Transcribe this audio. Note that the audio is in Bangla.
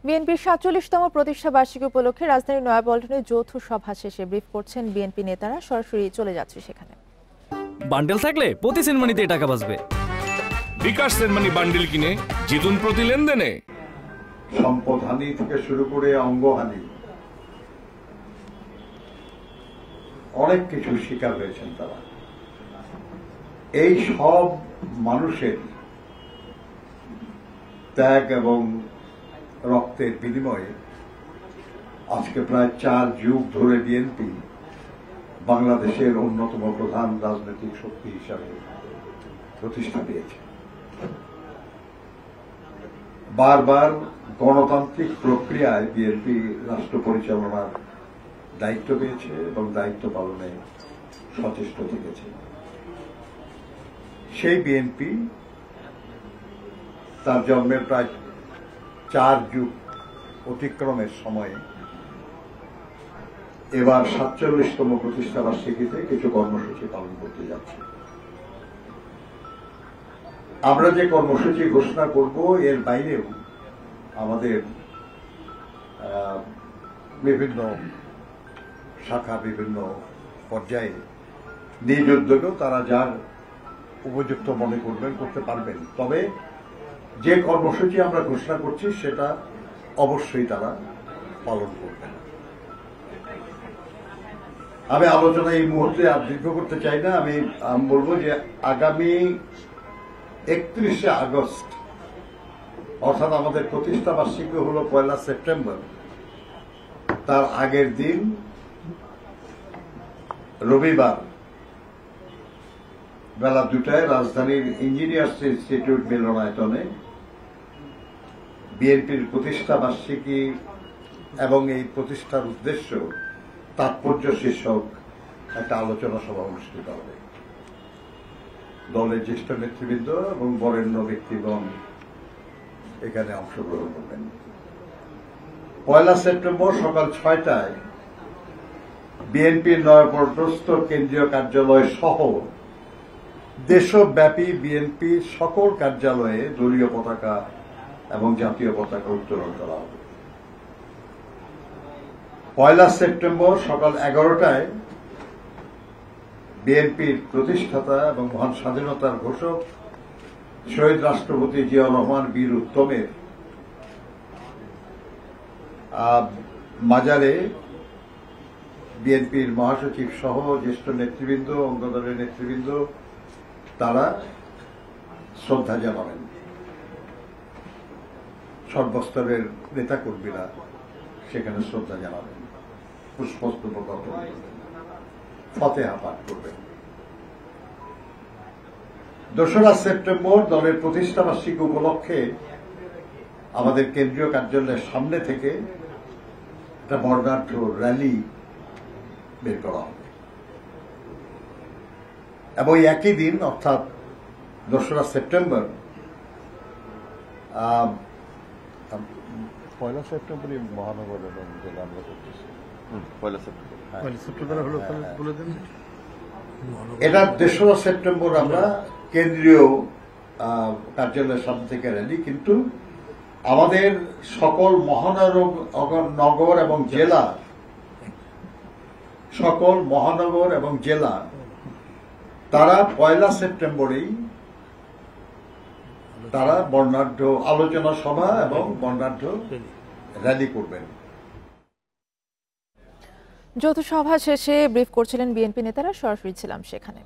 বিএনপির ৪৭তম প্রতিষ্ঠা বার্ষিকী উপলক্ষে রাজধানীর নয়াপল্টনে যৌথ সভা শেষে ব্রিফ করছেন বিএনপি নেতারা। সরাসরি চলে যাচ্ছে সেখানে। বান্ডেল থাকলে প্রতি সেনমানিতে টাকা বাঁচবে। বিকাশ সেনমানি বান্ডেল কিনে জিতুন প্রতি লেনদেনে। সম্পদহানি থেকে শুরু করে অঙ্গহানি অনেক কিছু শিকার হয়েছেন তারা। এই সব মানুষের ত্যাগ এবং রক্তের বিনিময়ে আজকে প্রায় 4 যুগ ধরে বিএনপি বাংলাদেশের অন্যতম প্রধান রাজনৈতিক শক্তি হিসাবে প্রতিষ্ঠা পেয়েছে। বারবার গণতান্ত্রিক প্রক্রিয়ায় বিএনপি রাষ্ট্র পরিচালনার দায়িত্ব পেয়েছে এবং দায়িত্ব পালনে সচেষ্ট থেকেছে। সেই বিএনপি তার জন্মের প্রায় 4 যুগ অতিক্রমের সময়ে এবার ৪৭তম প্রতিষ্ঠা বার্ষিকীতে কিছু কর্মসূচি পালন করতে যাচ্ছে। আমরা যে কর্মসূচি ঘোষণা করব এর বাইরেও আমাদের বিভিন্ন শাখা বিভিন্ন পর্যায়ে নিজ উদ্যোগেও তারা যার উপযুক্ত মনে করবেন করতে পারবেন। তবে যে কর্মসূচি আমরা ঘোষণা করছি সেটা অবশ্যই তারা পালন করবেন। আমি আলোচনা এই মুহূর্তে আর দীর্ঘ করতে চাই না। আমি বলবো যে আগামী 31শে আগস্ট অর্থাৎ আমাদের প্রতিষ্ঠা বার্ষিকী হল 1 সেপ্টেম্বর, তার আগের দিন রবিবার বেলা 2টায় রাজধানীর ইঞ্জিনিয়ার্স ইনস্টিটিউট মিলনায়তনে বিএনপির প্রতিষ্ঠা বার্ষিকী এবং এই প্রতিষ্ঠার উদ্দেশ্য তাৎপর্য শীর্ষক একটা আলোচনা সভা অনুষ্ঠিত হবে। দলের জ্যেষ্ঠ নেতৃবৃন্দ এবং বরেণ্য ব্যক্তিগণ এখানে অংশগ্রহণ করবেন। 1 সেপ্টেম্বর সকাল 6টায় বিএনপির নয়াপল্টনস্থ কেন্দ্রীয় কার্যালয় সহ দেশব্যাপী বিএনপির সকল কার্যালয়ে দলীয় পতাকা এবং জাতীয় পতাকা উত্তোলন করা হবে। 1 সেপ্টেম্বর সকাল 11টায় বিএনপির প্রতিষ্ঠাতা এবং মহান স্বাধীনতার ঘোষক শহীদ রাষ্ট্রপতি জিয়াউর রহমান বীর উত্তমের মাজারে বিএনপির মহাসচিব সহ জ্যেষ্ঠ নেতৃবৃন্দ অঙ্গদলের নেতৃবৃন্দ তারা শ্রদ্ধা জানাবেন। সর্বস্তরের নেতাকর্মীরা সেখানে শ্রদ্ধা জানাবেন, পুষ্পস্তবক অর্পণ করবেন, ফতেহা পাঠ করবেন। 2 সেপ্টেম্বর দলের প্রতিষ্ঠা বার্ষিকী উপলক্ষে আমাদের কেন্দ্রীয় কার্যালয়ের সামনে থেকে একটা বর্ণাঢ্য র্যালি বের করা হবে এবং একই দিন অর্থাৎ 2 সেপ্টেম্বর 1 সেপ্টেম্বরই মহানগর এবং জেলা আমরা করতেছি। 1 সেপ্টেম্বর হলো বলে দেন। এটা 2 সেপ্টেম্বর আমরা কেন্দ্রীয় কার্যালয়ের সামনে থেকে র্যালি, কিন্তু আমাদের সকল মহানগর এবং জেলা সকল মহানগর এবং জেলা তারা 1 সেপ্টেম্বরেই তারা বর্ণাঢ্য আলোচনা সভা এবং বর্ণাঢ্য র্যালি করবেন। যৌথ সভা শেষে ব্রিফ করছিলেন বিএনপি নেতারা। সরাসরি ছিলাম সেখানে।